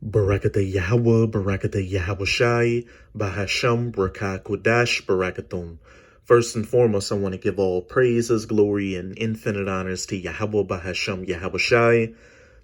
Barakatah Yahweh, Barakatah Yahweh Shai, Bahasham, Barakah Kodash, Barakatum. First and foremost, I want to give all praises, glory, and infinite honors to Yahweh, Bahasham, Yahweh Shai.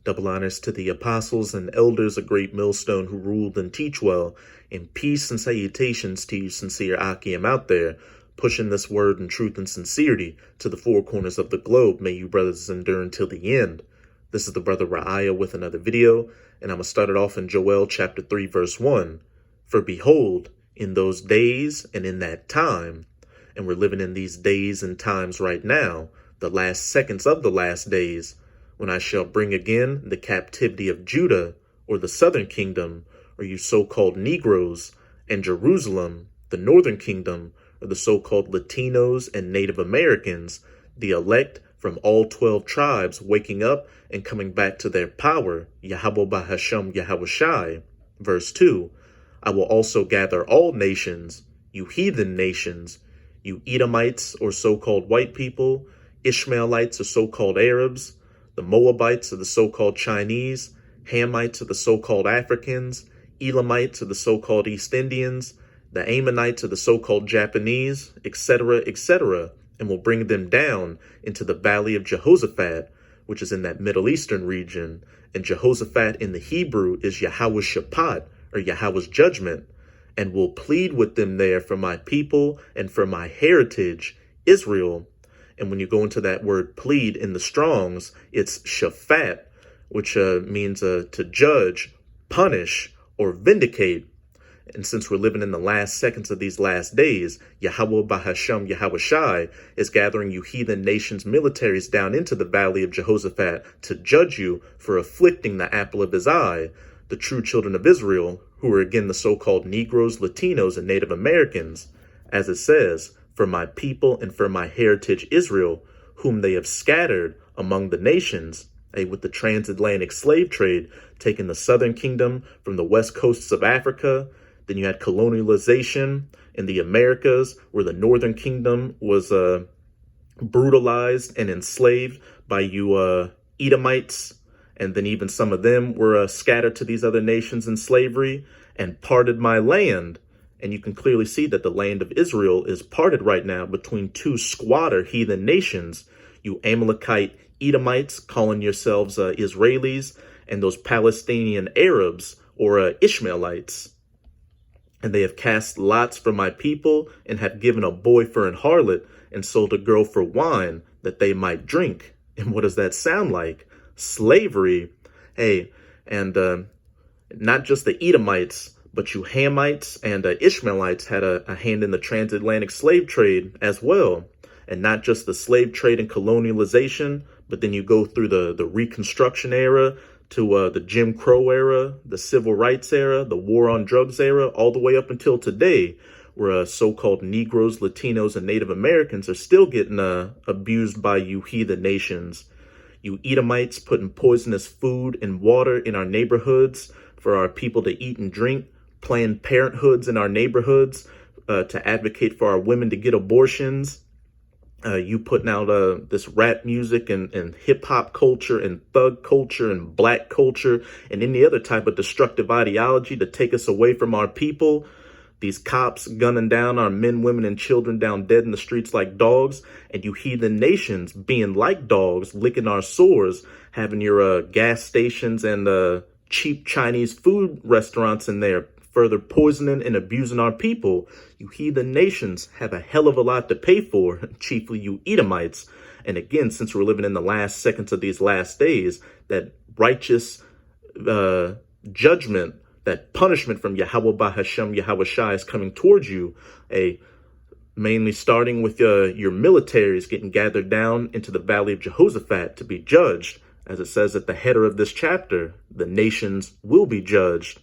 Double honors to the apostles and elders, a great millstone who ruled and teach well. And peace and salutations to you sincere Akim out there, pushing this word in truth and sincerity to the four corners of the globe. May you brothers endure until the end. This is the brother Ra'aya with another video, and I'm going to start it off in Joel chapter 3, verse 1. For behold, in those days and in that time, and we're living in these days and times right now, the last seconds of the last days, when I shall bring again the captivity of Judah, or the southern kingdom, or you so-called Negroes, and Jerusalem, the northern kingdom, or the so-called Latinos and Native Americans, the elect from all 12 tribes waking up and coming back to their power, Yahweh Bahasham Yahweh Shai. Verse 2, I will also gather all nations, you heathen nations, you Edomites or so-called white people, Ishmaelites or so-called Arabs, the Moabites or the so-called Chinese, Hamites or the so-called Africans, Elamites or the so-called East Indians, the Ammonites or the so-called Japanese, etc., etc., and will bring them down into the valley of Jehoshaphat, which is in that Middle Eastern region. And Jehoshaphat in the Hebrew is Yahweh's Shaphat, or Yahweh's judgment, and will plead with them there for my people and for my heritage, Israel. And when you go into that word plead in the Strongs, it's Shaphat, which means to judge, punish, or vindicate. And since we're living in the last seconds of these last days, Yahweh Bahasham Yahweh Shai is gathering you heathen nations' militaries down into the valley of Jehoshaphat to judge you for afflicting the apple of his eye, the true children of Israel, who are again the so-called Negroes, Latinos, and Native Americans. As it says, for my people and for my heritage Israel, whom they have scattered among the nations, with the transatlantic slave trade, taking the southern kingdom from the west coasts of Africa. Then you had colonialization in the Americas, where the northern kingdom was brutalized and enslaved by you Edomites. And then even some of them were scattered to these other nations in slavery and parted my land. And you can clearly see that the land of Israel is parted right now between two squatter heathen nations. You Amalekite Edomites calling yourselves Israelis, and those Palestinian Arabs or Ishmaelites. And they have cast lots for my people, and have given a boy for an harlot, and sold a girl for wine, that they might drink. And what does that sound like? Slavery. Hey, and not just the Edomites, but you Hamites and Ishmaelites had a hand in the transatlantic slave trade as well. And not just the slave trade and colonialization, but then you go through the Reconstruction era, to the Jim Crow era, the Civil Rights era, the War on Drugs era, all the way up until today, where so-called Negroes, Latinos, and Native Americans are still getting abused by you heathen nations. You Edomites putting poisonous food and water in our neighborhoods for our people to eat and drink, Planned Parenthoods in our neighborhoods to advocate for our women to get abortions. You putting out this rap music and hip-hop culture and thug culture and black culture and any other type of destructive ideology to take us away from our people. These cops gunning down our men, women, and children down dead in the streets like dogs. And you heathen nations being like dogs, licking our sores, having your gas stations and cheap Chinese food restaurants in there, further poisoning and abusing our people. You heathen nations have a hell of a lot to pay for, chiefly you Edomites. And again, since we're living in the last seconds of these last days, that righteous judgment, that punishment from Yahweh Bahasham Yahweh Shai is coming towards you, mainly starting with your militaries getting gathered down into the valley of Jehoshaphat to be judged. As it says at the header of this chapter, the nations will be judged.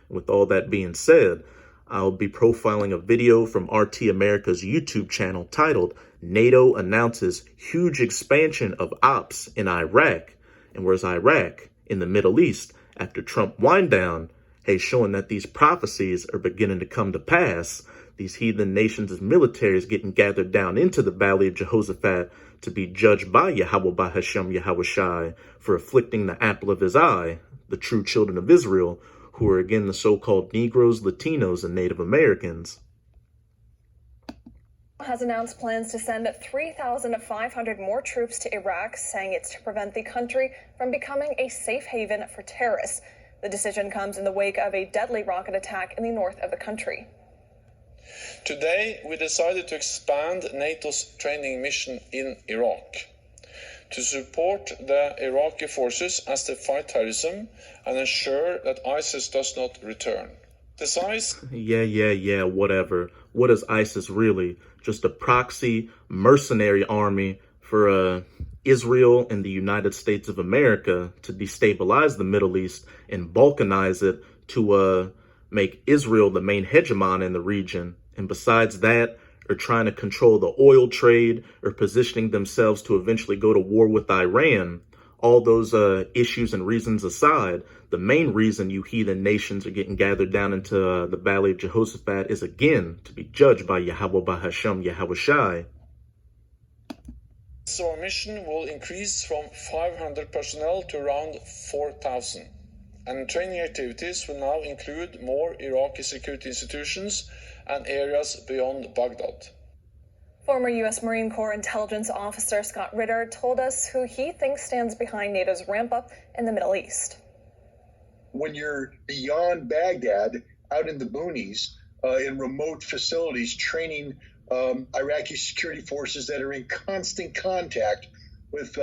With all that being said, I'll be profiling a video from RT America's YouTube channel titled NATO Announces Huge Expansion of Ops in Iraq. And where's Iraq? In the Middle East, after Trump wind down. Hey, showing that these prophecies are beginning to come to pass. These heathen nations' militaries getting gathered down into the valley of Jehoshaphat to be judged by Yahweh Bahasham Yahweh Shai for afflicting the apple of his eye, the true children of Israel, who are again the so-called Negroes, Latinos, and Native Americans. Has announced plans to send 3,500 more troops to Iraq, saying it's to prevent the country from becoming a safe haven for terrorists. The decision comes in the wake of a deadly rocket attack in the north of the country. Today, we decided to expand NATO's training mission in Iraq to support the Iraqi forces as they fight terrorism and ensure that ISIS does not return. The size... Yeah, whatever. What is ISIS really? Just a proxy, mercenary army for Israel and the United States of America to destabilize the Middle East and balkanize it to make Israel the main hegemon in the region. And besides that, are trying to control the oil trade or positioning themselves to eventually go to war with Iran. All those issues and reasons aside, the main reason you heathen nations are getting gathered down into the Valley of Jehoshaphat is again to be judged by Yahweh Bahasham Yahweh Shai. So our mission will increase from 500 personnel to around 4,000. And training activities will now include more Iraqi security institutions and areas beyond Baghdad. Former U.S. Marine Corps intelligence officer Scott Ritter told us who he thinks stands behind NATO's ramp-up in the Middle East. When you're beyond Baghdad, out in the boonies, in remote facilities, training Iraqi security forces that are in constant contact with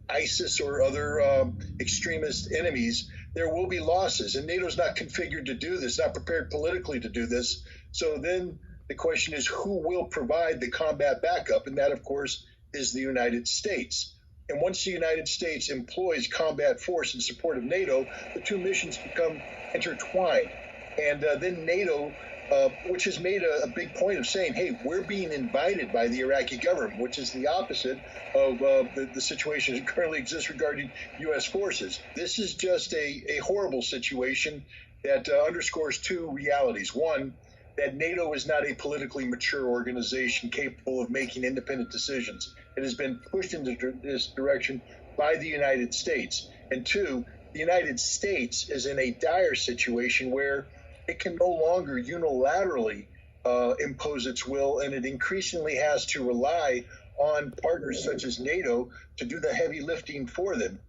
ISIS or other extremist enemies, there will be losses. And NATO's not configured to do this, not prepared politically to do this. So then the question is, who will provide the combat backup? And that, of course, is the United States. And once the United States employs combat force in support of NATO, the two missions become intertwined. And then NATO, which has made a big point of saying, hey, we're being invited by the Iraqi government, which is the opposite of the situation that currently exists regarding U.S. forces. This is just a horrible situation that underscores two realities. One, that NATO is not a politically mature organization capable of making independent decisions. It has been pushed into this direction by the United States. And two, the United States is in a dire situation where it can no longer unilaterally impose its will, and it increasingly has to rely on partners such as NATO to do the heavy lifting for them.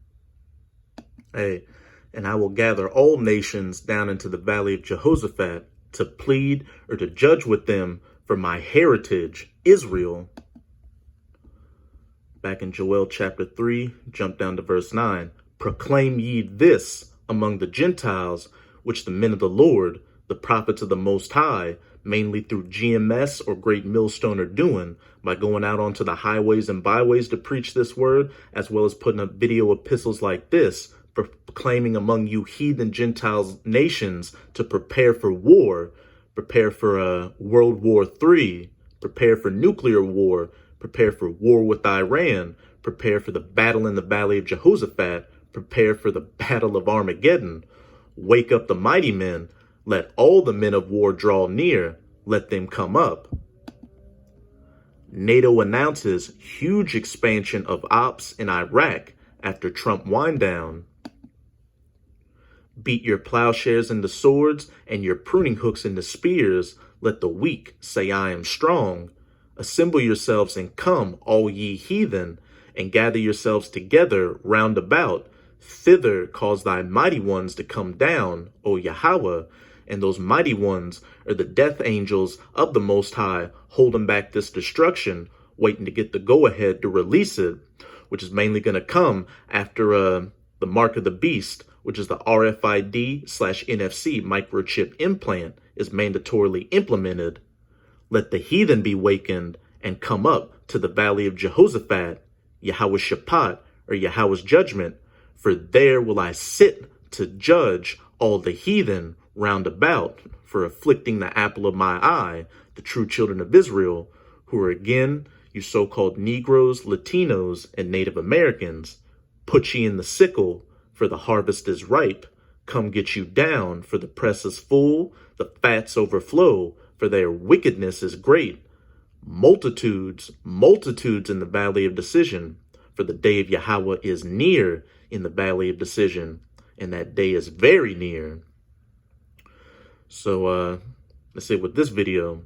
Hey, and I will gather all nations down into the Valley of Jehoshaphat to plead or to judge with them for my heritage, Israel. Back in Joel chapter 3, jump down to verse 9. Proclaim ye this among the Gentiles, which the men of the Lord, the prophets of the Most High, mainly through GMS or Great Millstone, are doing by going out onto the highways and byways to preach this word, as well as putting up video epistles like this, proclaiming among you heathen Gentiles nations to prepare for war, prepare for World War III, prepare for nuclear war, prepare for war with Iran, prepare for the battle in the Valley of Jehoshaphat, prepare for the battle of Armageddon. Wake up the mighty men, let all the men of war draw near, let them come up. NATO announces huge expansion of ops in Iraq after Trump wind down. Beat your plowshares into swords and your pruning hooks into spears. Let the weak say I am strong. Assemble yourselves and come, all ye heathen, and gather yourselves together round about. Thither cause thy mighty ones to come down, O Yahweh. And those mighty ones are the death angels of the Most High, holding back this destruction, waiting to get the go-ahead to release it, which is mainly going to come after the mark of the beast, which is the RFID/NFC microchip implant, is mandatorily implemented. Let the heathen be wakened and come up to the Valley of Jehoshaphat, Yahweh's Shaphat, or Yahweh's judgment, for there will I sit to judge all the heathen round about for afflicting the apple of my eye, the true children of Israel, who are again you so-called Negroes, Latinos, and Native Americans. Put ye in the sickle, for the harvest is ripe. Come get you down, for the press is full, the fats overflow, for their wickedness is great. Multitudes, multitudes in the valley of decision, for the day of Yahweh is near in the valley of decision, and that day is very near. So let's say with this video.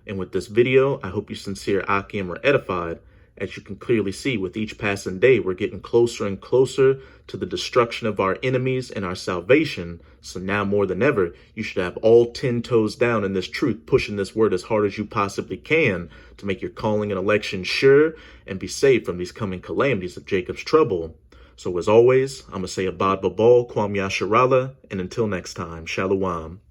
And with this video, I hope you sincere Akim are edified. As you can clearly see, with each passing day, we're getting closer and closer to the destruction of our enemies and our salvation. So now more than ever, you should have all 10 toes down in this truth, pushing this word as hard as you possibly can to make your calling and election sure and be saved from these coming calamities of Jacob's trouble. So as always, I'm going to say Abad Babal, Kwam Yasharala, and until next time, Shalom.